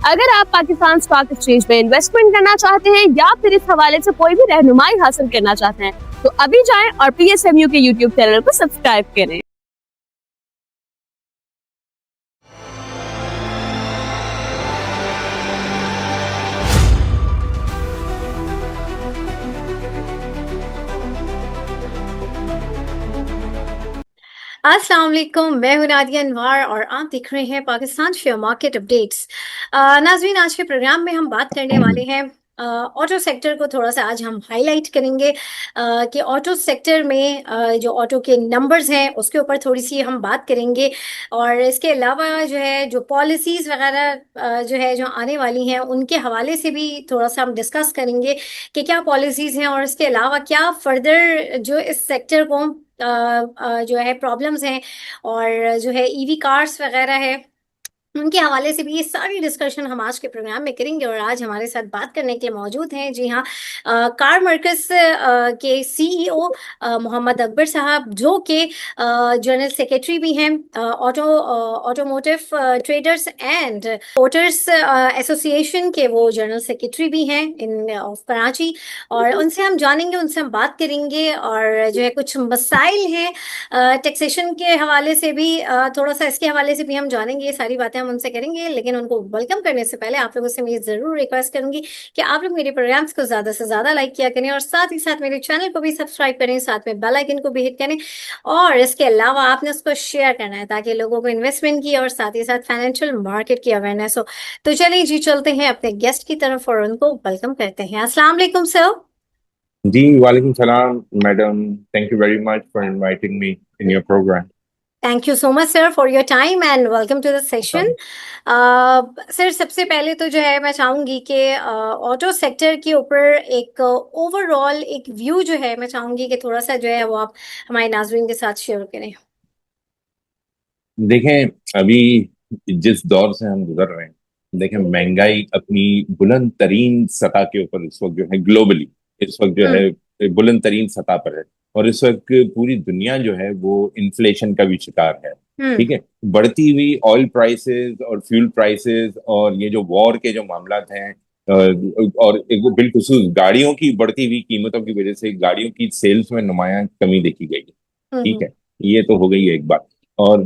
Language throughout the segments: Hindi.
अगर आप पाकिस्तान स्टॉक एक्सचेंज में इन्वेस्टमेंट करना चाहते हैं या फिर इस हवाले से कोई भी रहनुमाई हासिल करना चाहते हैं तो अभी जाएं और PSMU के यूट्यूब चैनल को सब्सक्राइब करें। अस्सलाम वालेकुम, मैं हूं नादिया अनवार और आप देख रहे हैं पाकिस्तान शेयर मार्केट अपडेट्स। नाज़रीन, आज के प्रोग्राम में हम बात करने वाले हैं ऑटो सेक्टर को थोड़ा सा आज हम हाईलाइट करेंगे कि ऑटो सेक्टर में जो ऑटो के नंबर्स हैं उसके ऊपर थोड़ी सी हम बात करेंगे। और इसके अलावा जो है जो पॉलिसीज़ वगैरह जो है जो आने वाली हैं उनके हवाले से भी थोड़ा सा हम डिस्कस करेंगे कि क्या पॉलिसीज़ हैं और इसके अलावा क्या फर्दर जो इस सेक्टर को जो है प्रॉब्लम्स हैं और जो है ईवी कार्स वगैरह है उनके हवाले से भी ये सारी डिस्कशन हम आज के प्रोग्राम में करेंगे। और आज हमारे साथ बात करने के लिए मौजूद हैं, जी हाँ, कार मर्कज के CEO मोहम्मद अकबर साहब, जो कि जनरल सेक्रेटरी भी हैं automotive traders and voters association के, वो जनरल सेक्रेटरी भी हैं इन ऑफ कराची। और उनसे हम जानेंगे, उनसे हम बात करेंगे और जो है कुछ मसाइल हैं टैक्सेशन के हवाले से भी थोड़ा सा इसके हवाले से भी हम जानेंगे, ये सारी बातें हम उनसे करेंगे। लेकिन उनको वेलकम करने से पहले आप लोगों से मैं जरूर रिक्वेस्ट करूंगी कि आप लोग मेरे प्रोग्राम्स को ज्यादा से ज्यादा लाइक किया करें और साथ ही साथ मेरे चैनल को भी सब्सक्राइब करें, साथ में बेल आइकन को भी हिट करें और इसके अलावा आपने उसको शेयर करना है ताकि लोगों को इन्वेस्टमेंट की और साथ ही साथ फाइनेंशियल मार्केट की अवेयरनेस हो। तो चलिए जी, चलते हैं अपने गेस्ट की तरफ और उनको वेलकम करते हैं। अस्सलाम वालेकुम सर। जी, वालेकुम सलाम madam. Thank you very much for inviting me in your programme. Thank you so much sir for your time and welcome to the session. Sir, सबसे पहले तो जो है मैं चाहूंगी कि ऑटो सेक्टर के ऊपर एक ओवरऑल एक व्यू जो है मैं चाहूंगी कि थोड़ा सा जो है वो आप हमारे नाज़रीन के साथ शेयर करें। देखें, अभी जिस दौर से हम गुजर रहे हैं, देखें महंगाई अपनी बुलंद तरीन सतह के ऊपर इस वक्त जो है ग्लोबली, इस वक्त जो हम्म है बुलंद तरीन सतह पर है। और इस वक्त पूरी दुनिया जो है वो इन्फ्लेशन का भी शिकार है। हम्म ठीक है, बढ़ती हुई ऑयल प्राइसेस और फ्यूल प्राइसेस और ये जो वॉर के जो मामलात हैं, और एक बिलखुसूस गाड़ियों की बढ़ती हुई कीमतों की वजह से गाड़ियों की सेल्स में नुमायां कमी देखी गई है। ठीक हम्म है, ये तो हो गई एक बात। और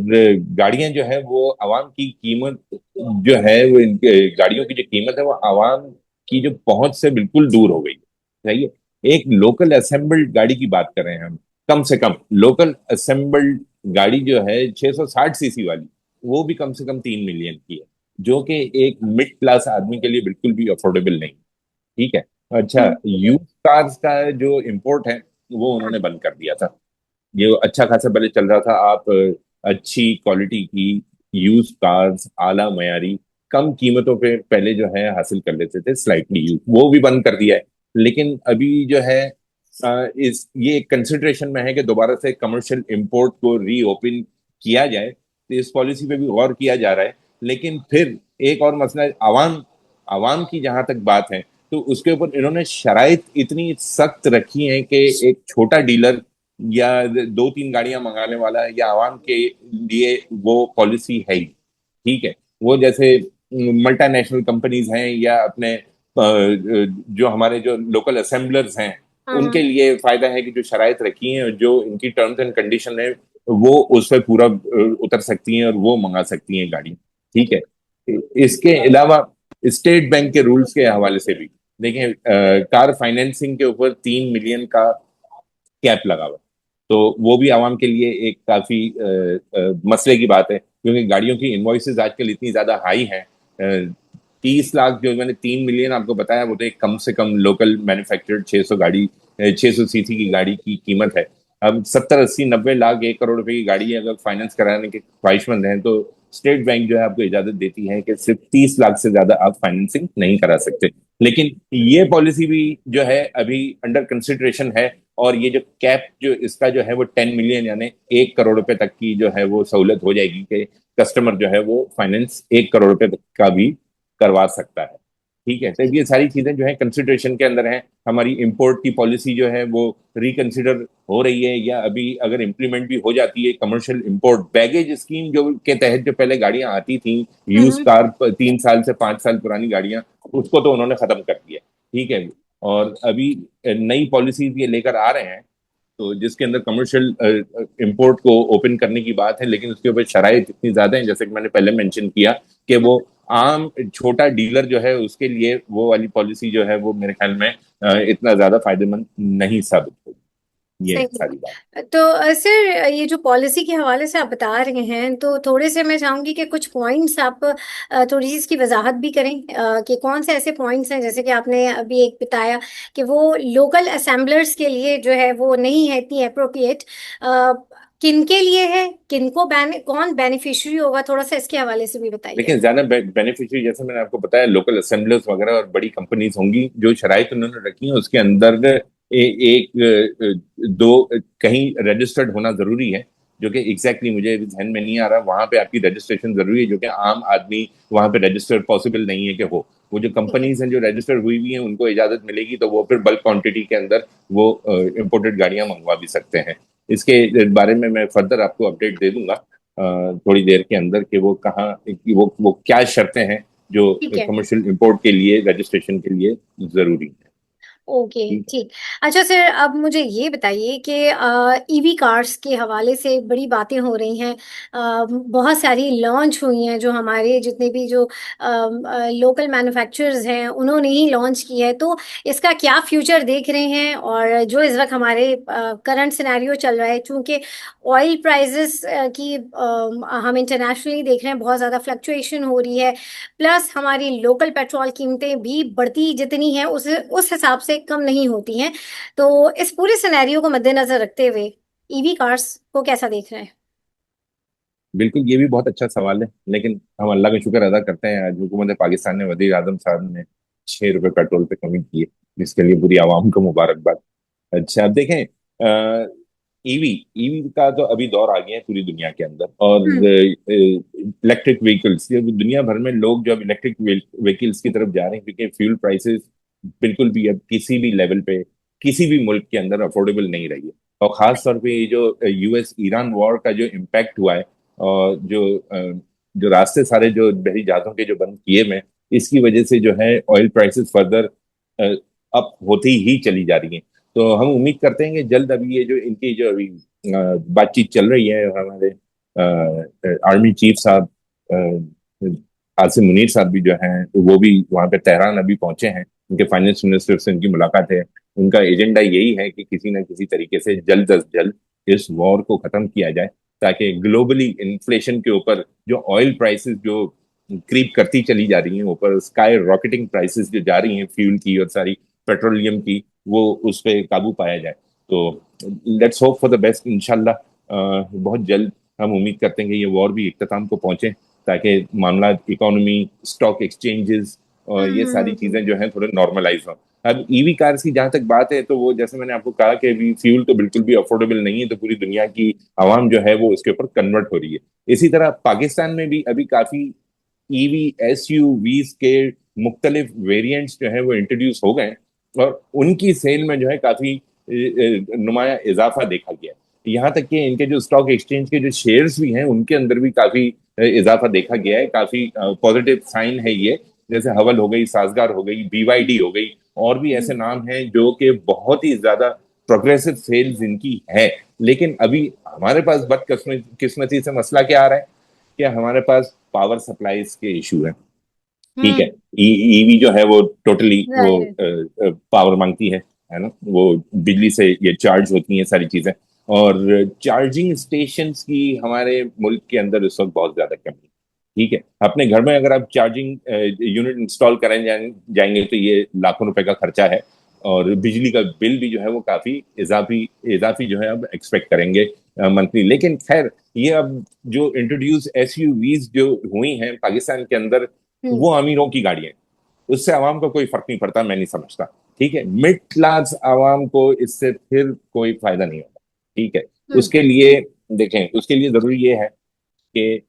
गाड़ियां जो है वो आवाम की कीमत जो है वो इनके गाड़ियों की जो कीमत है वो आवाम की जो पहुंच से बिल्कुल दूर हो गई है। सही है। एक लोकल असेंबल्ड गाड़ी की बात कर रहे हैं हम, कम से कम लोकल असेंबल्ड गाड़ी जो है 660 सीसी वाली, वो भी कम से कम 3 मिलियन की है, जो कि एक मिड क्लास आदमी के लिए बिल्कुल भी अफोर्डेबल नहीं। ठीक है। अच्छा, हम्म यूज कार्स का जो इम्पोर्ट है वो उन्होंने बंद कर दिया था। ये अच्छा खासा पहले चल रहा था, आप अच्छी क्वालिटी की यूज कार्स आला मयारी कम कीमतों पे पहले जो है हासिल कर लेते थे स्लाइटली यूज, वो भी बंद कर दिया है। लेकिन अभी जो है इस ये कंसिडरेशन में है कि दोबारा से कमर्शियल इंपोर्ट को रीओपन किया जाए, तो इस पॉलिसी पे भी गौर किया जा रहा है। लेकिन फिर एक और मसला है, आवाम आवाम की जहां तक बात है, तो उसके ऊपर इन्होंने शराइत इतनी सख्त रखी है कि एक छोटा डीलर या 2-3 गाड़ियां मंगाने वाला या आवाम के लिए वो पॉलिसी है ही। ठीक है। वो जैसे मल्टानेशनल कंपनीज हैं या अपने जो हमारे जो लोकल असेंबलर्स हैं, उनके हम्म लिए फायदा है कि जो शराइत रखी हैं, जो इनकी टर्म्स एंड कंडीशन है, वो उस पर पूरा उतर सकती हैं और वो मंगा सकती हैं गाड़ी। ठीक है। इसके अलावा स्टेट बैंक के रूल्स के हवाले से भी देखें, कार फाइनेंसिंग के ऊपर 3 मिलियन का कैप लगा हुआ है। तो वो भी आवाम के लिए एक काफी मसले की बात है, क्योंकि गाड़ियों की इनवॉइसेस आजकल इतनी ज्यादा हाई हैं। 30 लाख जो मैंने 3 मिलियन आपको बताया, वो तो एक कम से कम लोकल मैन्युफैक्चर्ड 600 सीसी की गाड़ी की कीमत है। अब 70-80-90 लाख 1 करोड़ रुपए की गाड़ी अगर फाइनेंस कराने के ख्वाहिशमंद हैं, तो स्टेट बैंक जो है आपको इजाजत देती है कि सिर्फ 30 लाख से ज्यादा आप फाइनेंसिंग नहीं करा सकते। लेकिन ये पॉलिसी भी जो है अभी अंडर कंसिडरेशन है। और ये जो कैप जो इसका जो है वो 10 मिलियन यानी 1 करोड़ रुपए तक की जो है वो सहूलत हो जाएगी कि कस्टमर जो है वो फाइनेंस 1 करोड़ रुपए तक का भी करवा सकता है। ठीक है, तो ये सारी चीजें जो है कंसिडरेशन के अंदर हैं। हमारी इंपोर्ट की पॉलिसी जो है वो रिकंसिडर हो रही है, या अभी अगर इम्प्लीमेंट भी हो जाती है, कमर्शियल इंपोर्ट बैगेज स्कीम जो के तहत जो पहले गाड़ियां आती थी, यूज कार 3 साल से 5 साल पुरानी गाड़ियां, उसको तो उन्होंने खत्म कर दिया। ठीक है, और अभी नई पॉलिसीज ये लेकर आ रहे हैं, तो जिसके अंदर कमर्शियल इंपोर्ट को ओपन करने की बात है, लेकिन उसके ऊपर शराइत इतनी ज्यादा है, जैसे कि मैंने पहले मेंशन किया, कि वो आम छोटा डीलर जो है उसके लिए वो वाली पॉलिसी जो है वो मेरे ख्याल में इतना ज्यादा फायदेमंद नहीं साबित होगी। ये सही सारी बात। है। तो सर, ये जो पॉलिसी के हवाले से आप बता रहे हैं, तो थोड़े से मैं चाहूंगी कि कुछ पॉइंट्स आप थोड़ी सी इसकी वजाहत भी करें, कि कौन से ऐसे पॉइंट्स हैं, जैसे कि आपने अभी एक बताया कि वो लोकल असेंबलर्स के लिए जो है वो नहीं है इतनी अप्रोप्रिएट। किन के लिए है, किनको कौन बेनिफिशियरी होगा, थोड़ा सा इसके हवाले से भी बताइए। लेकिन ज्यादा बेनिफिशियरी, जैसे मैंने आपको बताया, लोकल असेंबलर्स वगैरह और बड़ी कंपनीज होंगी। जो शराइत उन्होंने रखी है उसके अंदर एक दो कहीं रजिस्टर्ड होना जरूरी है, जो कि एग्जैक्टली मुझे अभी ध्यान में नहीं आ रहा। वहां पे आपकी रजिस्ट्रेशन जरूरी है, जो कि आम आदमी वहां पे रजिस्टर्ड पॉसिबल नहीं है कि हो। वो जो ठीक है। कंपनीज हैं जो रजिस्टर्ड हुई हुई हैं उनको इजाजत मिलेगी, तो वो फिर बल्क क्वांटिटी के अंदर वो इम्पोर्टेड गाड़ियां मंगवा भी सकते हैं। इसके बारे में मैं फर्दर आपको अपडेट दे दूंगा थोड़ी देर के अंदर, कि वो कहाँ, कि वो क्या शर्तें हैं जो ठीक है। कमर्शियल इंपोर्ट के लिए रजिस्ट्रेशन के लिए जरूरी है। ओके। ठीक है। ठीक। अच्छा सर, अब मुझे ये बताइए कि ईवी कार्स के हवाले से बड़ी बातें हो रही हैं। बहुत सारी लॉन्च हुई हैं, जो हमारे जितने भी जो लोकल मैन्युफैक्चरर्स हैं उन्होंने ही लॉन्च की है। तो इसका क्या फ्यूचर देख रहे हैं, और जो इस वक्त हमारे करंट सिनेरियो चल रहा है, चूंकि ऑयल प्राइसेस की हम इंटरनेशनली देख रहे हैं बहुत ज़्यादा फ्लक्चुएशन हो रही है, प्लस हमारी लोकल पेट्रोल कीमतें भी बढ़ती जितनी हैं उस हिसाब से कम नहीं होती हैं। तो इस पूरे सिनेरियो को मद्देनजर रखते हुए ईवी कार्स को कैसा देख रहे हैं। बिल्कुल, ये भी बहुत अच्छा सवाल है, लेकिन हम अल्लाह का शुक्र अदा करते हैं, आज हुकूमत पाकिस्तान ने, वजीर आजम साहब ने 6 रुपए पेट्रोल पे कमी की है, जिसके लिए पूरी आवाम को मुबारकबाद। अच्छा, अब देखें, ईवी ईवी का तो अभी दौर आ गया है पूरी दुनिया के अंदर, और हम्म। इलेक्ट्रिक व्हीकल्स, ये दुनिया भर में लोग जो अब इलेक्ट्रिक व्हीकल्स की तरफ जा रहे हैं, क्योंकि फ्यूल प्राइसेस बिल्कुल भी अब किसी भी लेवल पे किसी भी मुल्क के अंदर अफोर्डेबल नहीं रही है। और खास तौर पे ये जो यूएस ईरान वॉर का जो इम्पैक्ट हुआ है, और जो रास्ते सारे जो बहरी जहाजों के जो बंद किए में, इसकी वजह से जो है ऑयल प्राइसेस फर्दर अप होती ही चली जा रही हैं। तो हम उम्मीद करते हैं कि जल्द, अभी ये जो इनकी जो अभी बातचीत चल रही है, हमारे आर्मी चीफ साहब आसिम मुनीर साहब भी जो हैं, तो वो भी वहाँ पे तेहरान अभी पहुंचे हैं, उनके फाइनेंस मिनिस्टर से उनकी मुलाकात है। उनका एजेंडा यही है कि किसी ना किसी तरीके से जल्द अज जल्द इस वॉर को खत्म किया जाए, ताकि ग्लोबली इन्फ्लेशन के ऊपर जो ऑयल प्राइसेस जो क्रीप करती चली जा रही हैं ऊपर, स्काई रॉकेटिंग प्राइसेस जो जा रही हैं फ्यूल की और सारी पेट्रोलियम की, वो उस पर काबू पाया जाए। तो let's hope for the best, इंशाल्लाह बहुत जल्द हम उम्मीद करते हैं कि ये वॉर भी इख्तिताम को पहुंचे, ताकि मामला इकोनॉमी, स्टॉक एक्सचेंजेस और ये सारी चीजें जो हैं थोड़े नॉर्मलाइज हों। अब ईवी कार्स की जहां तक बात है, तो वो जैसे मैंने आपको कहा कि अभी फ्यूल तो बिल्कुल भी अफोर्डेबल नहीं है, तो पूरी दुनिया की आवाम जो है वो उसके ऊपर कन्वर्ट हो रही है। इसी तरह पाकिस्तान में भी अभी काफी ईवी एसयूवीज के मुख्तलिफ वेरिएंट्स जो है वो इंट्रोड्यूस हो गए, और उनकी सेल में जो है काफी नुमाया इजाफा देखा गया। यहाँ तक कि इनके जो स्टॉक एक्सचेंज के जो शेयर्स भी हैं उनके अंदर भी काफी इजाफा देखा गया है। काफी पॉजिटिव साइन है ये। जैसे हवल हो गई, साजगार हो गई, बीवाईडी हो गई, और भी ऐसे नाम हैं जो कि बहुत ही ज्यादा प्रोग्रेसिव सेल्स इनकी है। लेकिन अभी हमारे पास बदकिस्मती से मसला क्या आ रहा है, कि हमारे पास पावर सप्लाईज के इशू है। ठीक है, हम्म। ईवी जो है वो टोटली वो जाहिर पावर मांगती है ना, वो बिजली से ये चार्ज होती हैं सारी चीजें। और चार्जिंग स्टेशंस की हमारे मुल्क के अंदर इस वक्त बहुत ज्यादा कमी है। ठीक है, अपने घर में अगर आप चार्जिंग यूनिट इंस्टॉल करें जाएंगे, तो ये लाखों रुपए का खर्चा है, और बिजली का बिल भी जो है वो काफी इजाफी इजाफी जो है अब एक्सपेक्ट करेंगे मंथली। लेकिन खैर, ये अब जो इंट्रोड्यूस एसयूवीज जो हुई हैं पाकिस्तान के अंदर, हम्म। वो अमीरों की गाड़ियां हैं, उससे आवाम को कोई फर्क नहीं पड़ता, मैं नहीं समझता। ठीक है, मिड क्लास आवाम को इससे फिर कोई फायदा नहीं होगा। ठीक है, हम्म। उसके लिए देखें, उसके लिए जरूरी ये है कि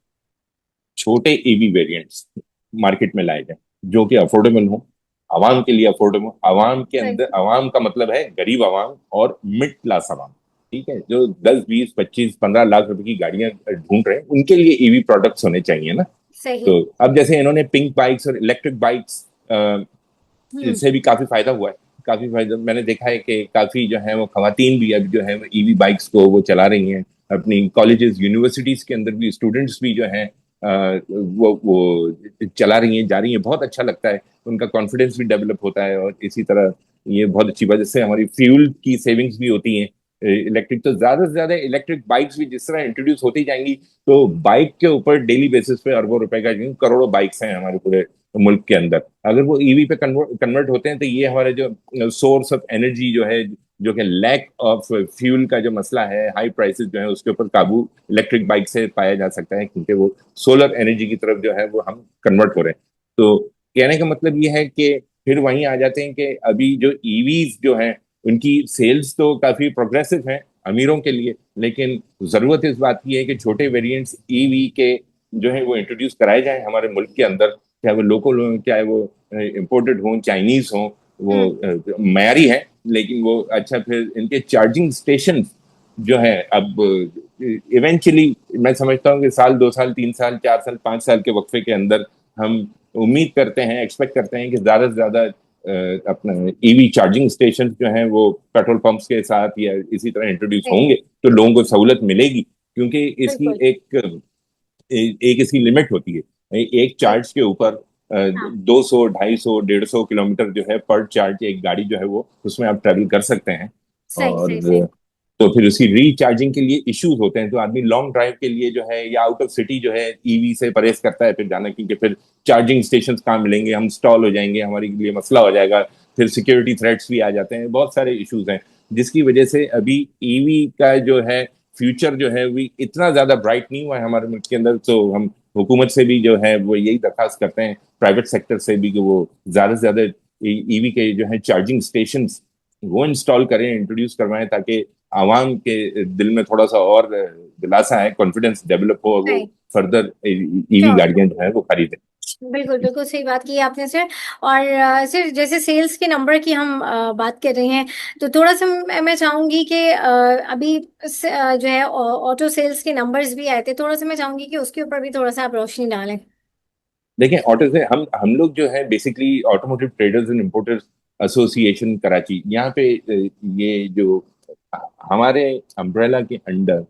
छोटे ईवी वेरिएंट्स मार्केट में लाए जाए, जो कि अफोर्डेबल हो, आवाम के लिए अफोर्डेबल, आवाम के सही। अंदर, आवाम का मतलब है गरीब आवाम और मिड क्लास आवाम, ठीक है, जो 10, 20, 25, 15 लाख रुपए की गाड़ियां ढूंढ रहे हैं, उनके लिए ईवी प्रोडक्ट्स होने चाहिए ना। सही। तो अब जैसे इन्होंने पिंक बाइक्स और इलेक्ट्रिक बाइक्स, हम्म। इससे भी काफी फायदा हुआ है। काफी फायदा मैंने देखा है कि काफी जो है वो खवातीन भी अब जो है ईवी बाइक्स को वो चला रही हैं। अपनी कॉलेजेस यूनिवर्सिटीज के अंदर भी स्टूडेंट्स भी जो हैं वो चला रही हैं, जा रही हैं। बहुत अच्छा लगता है, उनका कॉन्फिडेंस भी डेवलप होता है। और इसी तरह ये बहुत अच्छी बात, जिससे हमारी फ्यूल की सेविंग्स भी होती हैं। इलेक्ट्रिक तो ज्यादा से ज्यादा इलेक्ट्रिक बाइक्स भी जिस तरह इंट्रोड्यूस होती जाएंगी, तो बाइक के ऊपर डेली बेसिस पे अरबों रुपए का, करोड़ों बाइक्स हैं हमारे पूरे मुल्क के अंदर, अगर वो ईवी पे कन्वर्ट होते हैं, तो ये हमारे जो सोर्स ऑफ एनर्जी जो है, जो कि लैक ऑफ फ्यूल का जो मसला है, हाई प्राइसेस जो है, उसके ऊपर काबू इलेक्ट्रिक बाइक से पाया जा सकता है, क्योंकि वो सोलर एनर्जी की तरफ जो है वो हम कन्वर्ट हो रहे हैं। तो कहने का मतलब ये है कि फिर वहीं आ जाते हैं कि अभी जो ईवीज जो हैं, उनकी सेल्स तो काफी प्रोग्रेसिव है अमीरों के लिए, लेकिन जरूरत इस बात की है कि छोटे वेरिएंट्स ईवी के जो है वो इंट्रोड्यूस कराए जाएं हमारे मुल्क के अंदर, चाहे वो लोकल हो, चाहे वो इम्पोर्टेड हो, चाइनीज हो, वो हम्म। मयारी है, लेकिन वो अच्छा, फिर इनके चार्जिंग स्टेशन जो है अब इवेंचुअली मैं समझता हूँ कि साल, 2 साल, 3 साल, 4 साल, 5 साल के वक्फे के अंदर हम उम्मीद करते हैं, एक्सपेक्ट करते हैं कि ज्यादा से ज्यादा अपना ईवी चार्जिंग स्टेशन जो हैं वो पेट्रोल पंप्स के साथ या इसी तरह इंट्रोड्यूस सही। होंगे, तो लोगों को सहूलत मिलेगी। क्योंकि इसकी बिल्कुल। एक इसकी लिमिट होती है, एक सही। चार्ज के ऊपर हाँ। 200, 250, 150 किलोमीटर जो है पर चार्ज एक गाड़ी जो है वो उसमें आप ट्रेवल कर सकते हैं। सही और सही सही। तो फिर उसकी रीचार्जिंग के लिए इश्यूज होते हैं, तो आदमी लॉन्ग ड्राइव के लिए जो है या आउट ऑफ सिटी जो है ईवी से परहेज करता है फिर जाना, क्योंकि फिर चार्जिंग स्टेशन कहाँ मिलेंगे, हम स्टॉल हो जाएंगे, हमारे लिए मसला हो जाएगा, फिर सिक्योरिटी थ्रेट्स भी आ जाते हैं, बहुत सारे इश्यूज हैं, जिसकी वजह से अभी ईवी का जो है फ्यूचर जो है वो इतना ज्यादा ब्राइट नहीं हुआ है हमारे मुल्क के अंदर। तो हम हुकूमत से भी जो है वो यही दरखास्त करते हैं, प्राइवेट सेक्टर से भी, कि वो ज्यादा से ज्यादा ईवी के जो है चार्जिंग स्टेशन वो इंस्टॉल करें, इंट्रोड्यूस करवाएं, ताकि आवाम के दिल में थोड़ा सा और दिलासा है, कॉन्फिडेंस डेवलप हो, और वो सही। Further EV sure. गाड़ियां जो है वो खरीदें। बिल्कुल बिल्कुल सही बात की आपने सर। और सर जैसे सेल्स के नंबर की हम बात कर रहे हैं, तो थोड़ा सा मैं चाहूंगी कि अभी जो है ऑटो सेल्स के नंबर्स भी आए थे, थोड़ा सा मैं चाहूंगी कि उसके ऊपर भी थोड़ा सा आप रोशनी डालें। देखें, ऑटो से हम लोग जो है basically automotive traders and importers association Karachi, यहाँ पे ये जो हमारे अम्ब्रेला के अंडर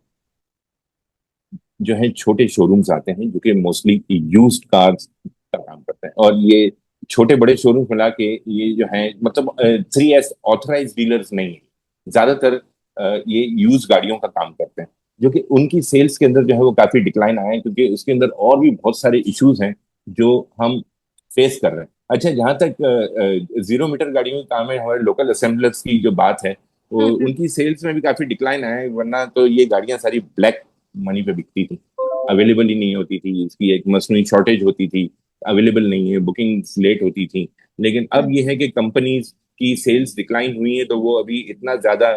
जो है छोटे शोरूम्स आते हैं, जो कि मोस्टली यूज्ड कार्स का काम करते हैं, और ये छोटे बड़े शोरूम्स मिला के ये जो है मतलब 3S ऑथराइज डीलर्स नहीं है, ज्यादातर ये यूज गाड़ियों का काम करते हैं, जो कि उनकी सेल्स के अंदर जो है वो काफी डिक्लाइन आया है, क्योंकि उसके अंदर और भी बहुत सारे इश्यूज हैं जो हम फेस कर रहे हैं। अच्छा, जहां तक 0 मीटर गाड़ियों का काम है, हमारे लोकल असेंबलर्स की जो बात है, वो हम्म। उनकी सेल्स में भी काफी डिक्लाइन आया है, वरना तो ये गाड़ियां सारी ब्लैक मनी पे बिकती थी, अवेलेबल ही नहीं होती थी, इसकी एक मसनूई शॉर्टेज होती थी, अवेलेबल नहीं है, बुकिंग लेट होती थी। लेकिन अब ये है कि कंपनीज की सेल्स डिक्लाइन हुई है, तो वो अभी इतना ज्यादा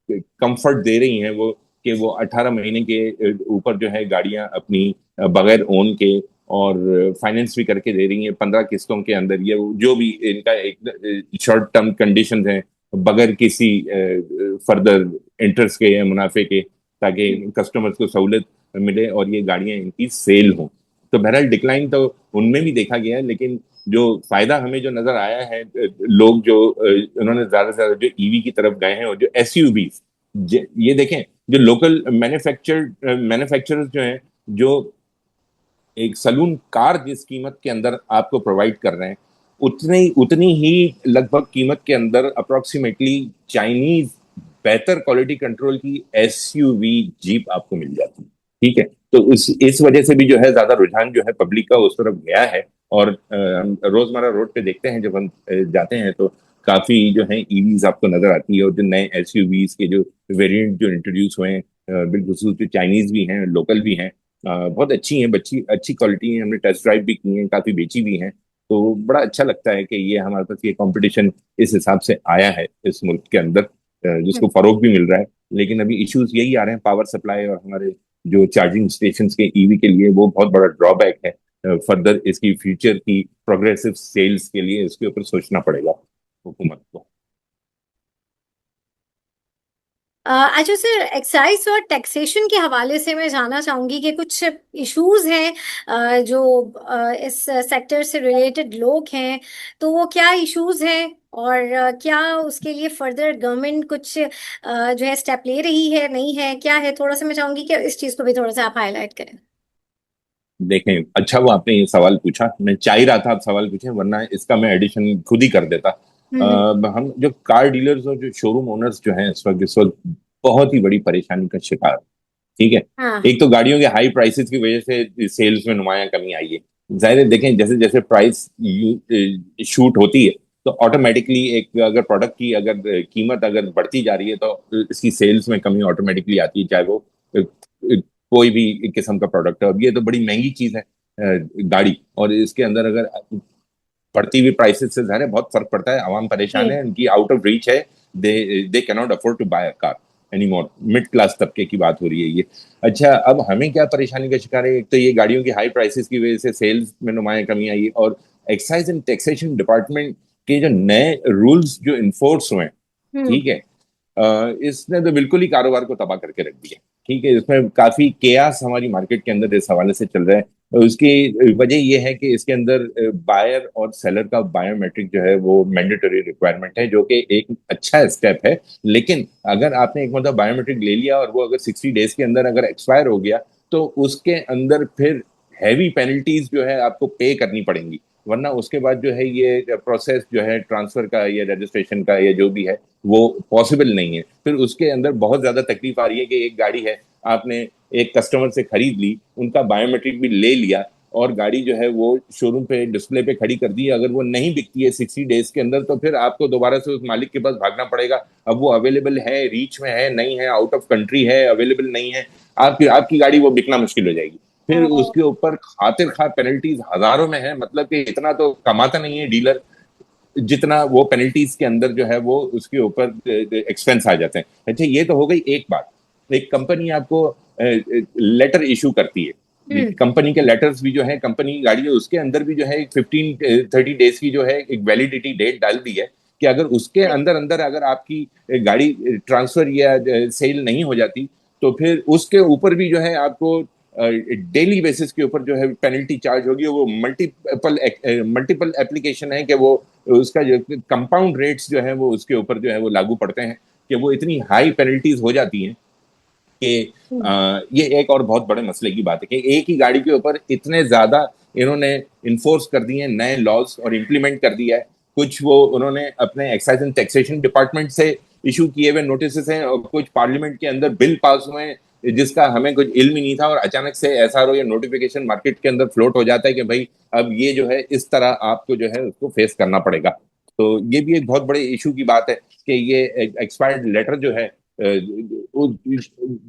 कंफर्ट दे रही हैं वो, कि वो 18 महीने के ऊपर जो है गाड़ियां अपनी बगैर ओन के और फाइनेंस भी करके दे रही हैं, 15 किस्तों के अंदर, ये जो भी इनका एक शॉर्ट टर्म कंडीशंस हैं, बगैर किसी फर्दर इंटरेस्ट के या मुनाफे के, ताकि कस्टमर्स को सहूलत मिले और ये गाड़ियां इनकी सेल हों। तो बहरहाल डिक्लाइन तो उनमें भी देखा गया है, लेकिन जो फायदा हमें जो नजर आया है, लोग जो उन्होंने ज्यादा से ज्यादा जो ईवी की तरफ गए हैं, और जो एसयूवी, ये देखें, जो लोकल मैन्युफैक्चरर्स जो हैं, जो एक सलून कार जिस कीमत के अंदर आपको प्रोवाइड कर रहे हैं, उतनी ही लगभग कीमत के अंदर अप्रोक्सीमेटली चाइनीज बेहतर क्वालिटी कंट्रोल की एसयूवी जीप आपको मिल जाती है। ठीक है, तो इस वजह से भी जो है ज्यादा रुझान जो है पब्लिक का उस तरफ गया है। और हम रोजमर्रा रोड पे देखते हैं, जब हम जाते हैं, तो काफी जो है ईवीज आपको नजर आती है, और जो नए एसयूवीज के जो वेरिएंट जो इंट्रोड्यूस हुए हैं, बिलखुसूस जो चाइनीज भी हैं, लोकल भी हैं, बहुत अच्छी हैं, बच्ची अच्छी क्वालिटी है, हमने टेस्ट ड्राइव भी की है, काफी बेची भी हैं। तो बड़ा अच्छा लगता है कि ये हमारे पास ये कंपटीशन इस हिसाब से आया है इस मुल्क के अंदर, जिसको फरोग भी मिल रहा है। लेकिन अभी इश्यूज यही आ रहे हैं, पावर सप्लाई और हमारे जो चार्जिंग स्टेशन के ईवी के लिए, वो बहुत बड़ा ड्रॉबैक है। फर्दर इसकी फ्यूचर की प्रोग्रेसिव सेल्स के लिए इसके ऊपर सोचना पड़ेगा हुकूमत को। अच्छा सर, एक्साइज और टैक्सेशन के हवाले से मैं जानना चाहूंगी कि कुछ इश्यूज हैं जो इस सेक्टर से रिलेटेड लोग हैं, तो वो क्या इश्यूज हैं और क्या उसके लिए फर्दर गवर्नमेंट कुछ जो है स्टेप ले रही है, नहीं है, क्या है? थोड़ा सा मैं चाहूंगी कि इस चीज को भी थोड़ा सा आप हाईलाइट करें। देखें, अच्छा वो आपने ये सवाल पूछा, मैं चाह ही रहा था आप सवाल पूछें, वरना इसका मैं एडिशन खुद ही कर देता। हम्म। हम जो कार डीलर्स और जो शोरूम ओनर्स जो हैं इस वक्त बहुत ही बड़ी परेशानी का शिकार, ठीक है। हाँ। एक तो गाड़ियों के हाई प्राइसेस की वजह से सेल्स में नुमाया कमी आई है। जाहिर है, देखें जैसे जैसे प्राइस शूट होती है तो ऑटोमेटिकली एक अगर प्रोडक्ट की अगर कीमत अगर बढ़ती जा रही है तो इसकी सेल्स में कमी ऑटोमेटिकली आती है, चाहे वो कोई भी किस्म का प्रोडक्ट है। अब ये तो बड़ी महंगी चीज है गाड़ी, और इसके अंदर अगर बढ़ती हुई प्राइसेस से ज़ाहिर है बहुत फर्क पड़ता है। आवाम परेशान है, जी। उनकी आउट ऑफ रीच है, they can not afford to buy a car any more. Mid class तबके की बात हो रही है ये। अच्छा, अब हमें क्या परेशानी का शिकार है? एक तो ये गाड़ियों की हाई प्राइसेस की वजह से सेल्स में नुमाया कमी आई है, और एक्साइज एंड टैक्सेशन डिपार्टमेंट के जो नए रूल्स जो इन्फोर्स हुए हैं, हम्म। ठीक है, इसने तो बिल्कुल ही कारोबार को तबाह करके रख दिया। ठीक है, इसमें काफी केयास हमारी मार्केट के अंदर इस हवाले से चल रहा है। उसकी वजह यह है कि इसके अंदर बायर और सेलर का बायोमेट्रिक जो है वो मैंडेटरी रिक्वायरमेंट है, जो कि एक अच्छा स्टेप है। लेकिन अगर आपने एक मतलब बायोमेट्रिक ले लिया और वो अगर 60 डेज के अंदर अगर एक्सपायर हो गया तो उसके अंदर फिर हैवी पेनल्टीज जो है आपको पे करनी पड़ेंगी, वरना उसके बाद जो है ये प्रोसेस जो है ट्रांसफर का या रजिस्ट्रेशन का या जो भी है वो पॉसिबल नहीं है। फिर उसके अंदर बहुत ज्यादा तकलीफ आ रही है कि एक गाड़ी है, आपने एक कस्टमर से खरीद ली, उनका बायोमेट्रिक भी ले लिया, और गाड़ी जो है वो शोरूम पे डिस्प्ले पे खड़ी कर दी, अगर वो नहीं बिकती है 60 डेज के अंदर तो फिर आपको दोबारा से उस मालिक के पास भागना पड़ेगा। अब वो अवेलेबल है, रीच में है, नहीं है, आउट ऑफ कंट्री है, अवेलेबल नहीं है, आपकी आपकी गाड़ी वो बिकना मुश्किल हो जाएगी। फिर ओ। उसके ऊपर खातिर खा पेनल्टीज हजारों में है, मतलब कि इतना तो कमाता नहीं है डीलर जितना वो पेनल्टीज के अंदर जो है वो उसके ऊपर एक्सपेंस आ जाते हैं। अच्छा, ये तो हो गई एक बात। एक कंपनी आपको लेटर इशू करती है, हम्म। कंपनी के लेटर्स भी जो है, कंपनी गाड़ी है उसके अंदर भी जो है एक 15-30 डेज की जो है एक वैलिडिटी डेट डाल दी है कि अगर उसके अंदर अंदर अगर आपकी गाड़ी ट्रांसफर या सेल नहीं हो जाती तो फिर उसके ऊपर भी जो है आपको डेली बेसिस के ऊपर जो है पेनल्टी चार्ज होगी। वो मल्टीपल एप्लीकेशन है कि वो उसका जो कंपाउंड रेट्स जो है वो उसके ऊपर जो है वो लागू पड़ते हैं, कि वो इतनी हाई पेनल्टीज हो जाती हैं कि हम्म। ये एक और बहुत बड़े मसले की बात है कि एक ही गाड़ी के ऊपर इतने ज्यादा इन्होंने इन्फोर्स कर दिए नए लॉज और इम्प्लीमेंट कर दिया है। कुछ वो उन्होंने अपने एक्साइज एंड टैक्सेशन डिपार्टमेंट से इशू किए हुए नोटिस हैं, और कुछ पार्लियामेंट के अंदर बिल पास हुए हैं जिसका हमें कुछ इल्म ही नहीं था, और अचानक से एसआरओ या नोटिफिकेशन मार्केट के अंदर फ्लोट हो जाता है कि भाई अब ये जो है इस तरह आपको जो है उसको फेस करना पड़ेगा। तो ये भी एक बहुत बड़े इशू की बात है कि ये एक्सपायर्ड लेटर जो है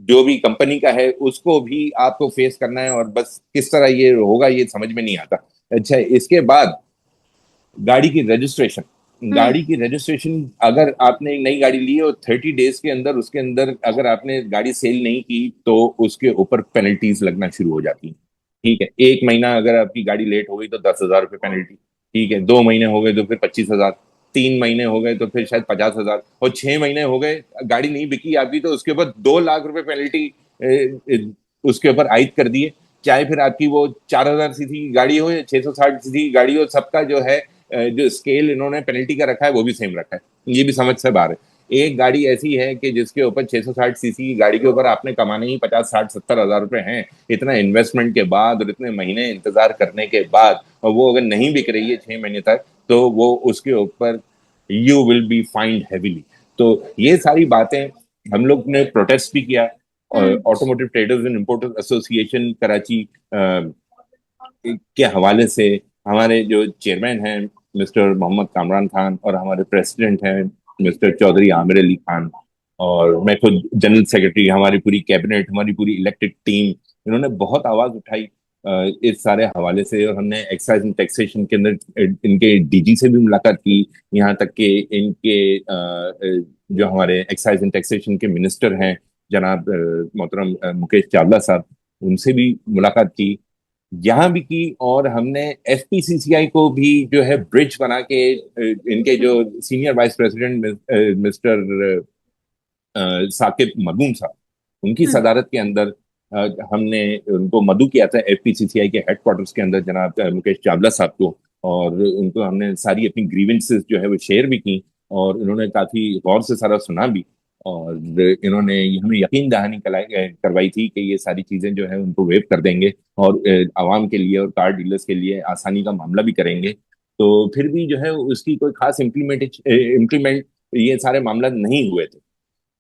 जो भी कंपनी का है उसको भी आपको फेस करना है, और बस किस तरह ये होगा ये समझ में नहीं आता। अच्छा, इसके बाद गाड़ी की रजिस्ट्रेशन, हम्म। गाड़ी की रजिस्ट्रेशन अगर आपने एक नई गाड़ी ली है और 30 डेज के अंदर उसके अंदर अगर आपने गाड़ी सेल नहीं की तो उसके ऊपर पेनल्टीज लगना शुरू हो जाती हैं। ठीक है, 1 महीना अगर आपकी गाड़ी लेट हो गई तो 10,000 रुपये पेनल्टी, ठीक है, 2 महीने हो गए तो फिर 25,000, 3 महीने हो गए तो फिर शायद 50,000, और 6 महीने हो गए गाड़ी नहीं बिकी आपकी तो उसके ऊपर 2 लाख रुपए पेनल्टी उसके ऊपर आयद कर दिए। चाहे फिर आपकी वो 4,000 सीसी की गाड़ी हो या 660 सीसी की गाड़ी हो, सबका जो है जो स्केल इन्होंने पेनल्टी का रखा है वो भी सेम रखा है। ये भी समझ से बाहर है। एक गाड़ी ऐसी है कि जिसके ऊपर 660 सीसी की गाड़ी के ऊपर आपने कमाने ही 50, 60, 70 हज़ार रुपए हैं, इतना इन्वेस्टमेंट के बाद और इतने महीने इंतजार करने के बाद, और वो अगर नहीं बिक रही है 6 महीने तक तो वो उसके ऊपर you will be find heavily. तो ये सारी बातें हम लोग ने प्रोटेस्ट भी किया। हम्म। Automotive traders and importers association Karachi के हवाले से हमारे जो चेयरमैन हैं मिस्टर मोहम्मद कामरान खान, और हमारे प्रेसिडेंट हैं मिस्टर चौधरी आमिर अली खान, और मैं खुद जनरल सेक्रेटरी, हमारी पूरी कैबिनेट, हमारी पूरी इलेक्टेड टीम, इन्होंने बहुत आवाज उठाई इस सारे हवाले से। और हमने एक्साइज एंड टैक्सेशन के अंदर इनके डीजी से भी मुलाकात की, यहाँ तक कि इनके जो हमारे एक्साइज एंड टैक्सेशन के मिनिस्टर हैं जनाब मोहतरम मुकेश चावला साहब, उनसे भी मुलाकात की। यहाँ भी की, और हमने एफपीसीसीआई को भी जो है ब्रिज बना के इनके जो senior vice president mister Saqib मगूम साहब, उनकी हम्म। सदारत के अंदर हमने उनको मधु किया था एफपीसीसीआई के हेडक्वार्टर्स के अंदर, जनाब मुकेश चावला साहब को। और उनको हमने सारी अपनी ग्रीवेंसेस जो है वो शेयर भी की, और उन्होंने काफी गौर से सारा सुना भी। और इन्होंने हमें यकीन दहानी करवाई थी कि ये सारी चीजें जो है उनको वेव कर देंगे, और आवाम के लिए और कार डीलर्स के लिए आसानी का मामला भी करेंगे। तो फिर भी जो है उसकी कोई खास इम्प्लीमेंट ये सारे मामला नहीं हुए थे।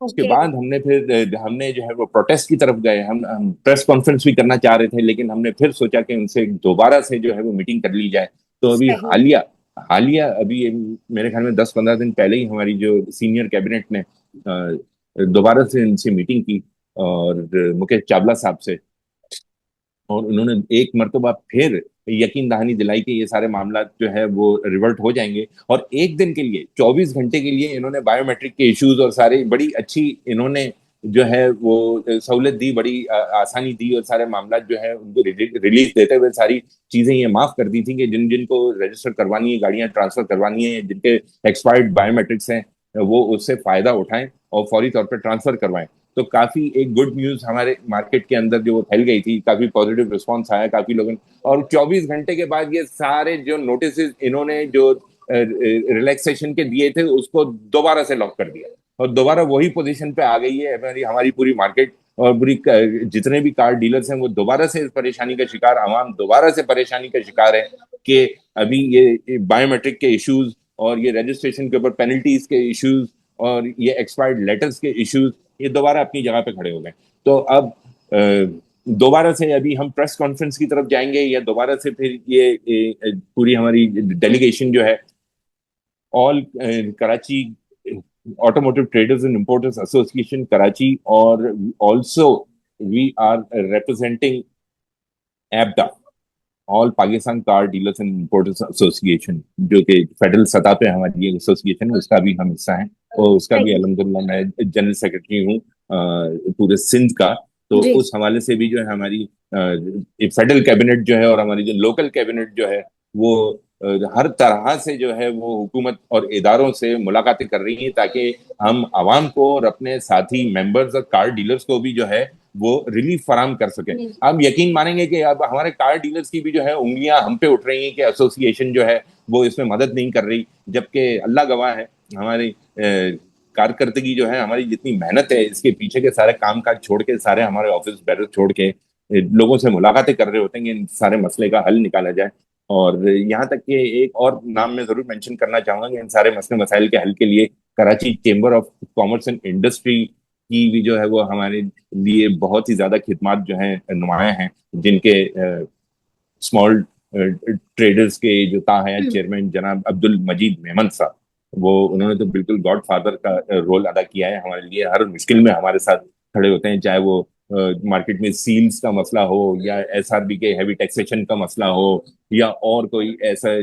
उसके ओके। बाद हमने फिर हमने जो है वो प्रोटेस्ट की तरफ गए। हम प्रेस कॉन्फ्रेंस भी करना चाह रहे थे, लेकिन हमने फिर सोचा कि उनसे दोबारा से जो है वो मीटिंग कर ली जाए। तो अभी सही। हालिया हालिया अभी मेरे ख्याल में 10-15 दिन पहले ही हमारी जो सीनियर कैबिनेट ने दोबारा से इनसे मीटिंग की, और मुकेश चावला साहब से, और उन्होंने एक मर्तबा फिर यकीन दहानी दिलाई कि ये सारे मामला जो है वो रिवर्ट हो जाएंगे। और एक दिन के लिए, 24 घंटे के लिए इन्होंने बायोमेट्रिक के इश्यूज और सारे बड़ी अच्छी इन्होंने जो है वो सहूलत दी, बड़ी आसानी दी, और सारे मामला जो है उनको रिलीज देते हुए सारी चीजें ये माफ कर दी थी कि जिन जिनको रजिस्टर करवानी है, गाड़ियां ट्रांसफर करवानी है, जिनके एक्सपायर्ड बायोमेट्रिक्स हैं, वो उससे फायदा उठाएं और फौरी तौर पर ट्रांसफर करवाएं। तो काफी एक गुड न्यूज हमारे मार्केट के अंदर जो वो फैल गई थी, काफी पॉजिटिव रिस्पांस आया काफी लोगों ने। और 24 घंटे के बाद ये सारे जो नोटिस इन्होंने जो रिलैक्सेशन के दिए थे उसको दोबारा से लॉक कर दिया, और दोबारा वही पोजीशन पे आ गई है हमारी हमारी पूरी मार्केट। और पूरी जितने भी कार डीलर्स हैं वो दोबारा से इस परेशानी का शिकार, आवाम दोबारा से परेशानी का शिकार है कि अभी ये बायोमेट्रिक के इश्यूज, और ये रजिस्ट्रेशन के ऊपर पेनल्टीज के इश्यूज, और ये एक्सपायर्ड लेटर्स के इश्यूज, ये दोबारा अपनी जगह पे खड़े हो गए। तो अब दोबारा से अभी हम प्रेस कॉन्फ्रेंस की तरफ जाएंगे, या दोबारा से फिर ये पूरी हमारी डेलीगेशन जो है all Karachi automotive traders and importers association Karachi, और ऑल्सो वी आर रिप्रेजेंटिंग एबडा, all Pakistan car dealers and importers association, जो कि फेडरल सतह पे हमारी ये एसोसिएशन है, उसका भी हम हिस्सा हैं। और उसका भी सही। अल्हम्दुलिल्लाह मैं जनरल सेक्रेटरी हूँ पूरे सिंध का। तो जी। उस हवाले से भी जो है हमारी फेडरल कैबिनेट जो है और हमारी जो लोकल कैबिनेट जो है वो हर तरह से जो है वो हुकूमत और इदारों से मुलाकातें कर रही हैं, ताकि हम आवाम को और अपने साथी मेंबर्स और कार डीलर्स को भी जो है वो रिलीफ फराम कर सके। जी। आप यकीन मानेंगे कि अब हमारे कार डीलर्स की भी जो है उंगलियां हम पे उठ रही हैं कि एसोसिएशन जो है वो इसमें मदद नहीं कर रही, जबकि अल्लाह गवाह है हमारी कारकर्दगी जो है, हमारी जितनी मेहनत है, इसके पीछे के सारे काम काज छोड़ के, सारे हमारे ऑफिस बैरर छोड़ के लोगों से मुलाकातें कर रहे होते हैं कि इन सारे मसले का हल निकाला जाए। और यहाँ तक कि एक और नाम मैं जरूर मेंशन करना चाहूंगा कि इन सारे मसले मसाइल के हल के लिए Karachi chamber of commerce and industry की भी जो है वो हमारे लिए बहुत ही ज्यादा खिदमात जो है नुमाया हैं, जिनके स्मॉल ट्रेडर्स के जो ताहयात हम्म। चेयरमैन जनाब अब्दुल मजीद मेमन साहब, वो उन्होंने तो बिल्कुल गॉड फादर का रोल अदा किया है हमारे लिए। हर मुश्किल में हमारे साथ खड़े होते हैं, चाहे वो मार्केट में सील्स का मसला हो, या एसआरबी के हैवी टैक्सेशन का मसला हो, या और कोई ऐसा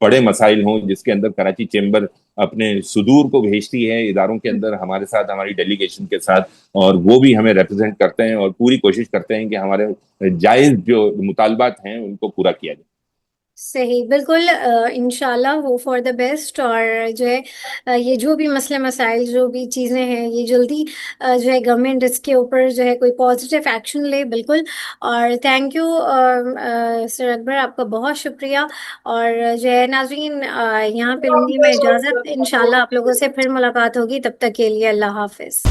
बड़े मसाइल हों जिसके अंदर कराची चेंबर अपने सुदूर को भेजती है इदारों के अंदर हमारे साथ, हमारी डेलीगेशन के साथ, और वो भी हमें रिप्रेजेंट करते हैं और पूरी कोशिश करते हैं कि हमारे जायज जो मुतालबात हैं उनको पूरा किया जाए। सही। बिल्कुल। इंशाल्लाह हो फॉर द बेस्ट। और जो है ये जो भी मसले मसाइल जो भी चीज़ें हैं ये जल्दी जो है गवर्नमेंट इसके ऊपर जो है कोई पॉजिटिव एक्शन ले। बिल्कुल। और थैंक यू सर अकबर, आपका बहुत शुक्रिया। और जो है नाज़रीन यहाँ पे लूँगी मैं इजाज़त। इंशाल्लाह आप लोगों से फिर मुलाकात होगी, तब तक के लिए अल्लाह हाफिज़।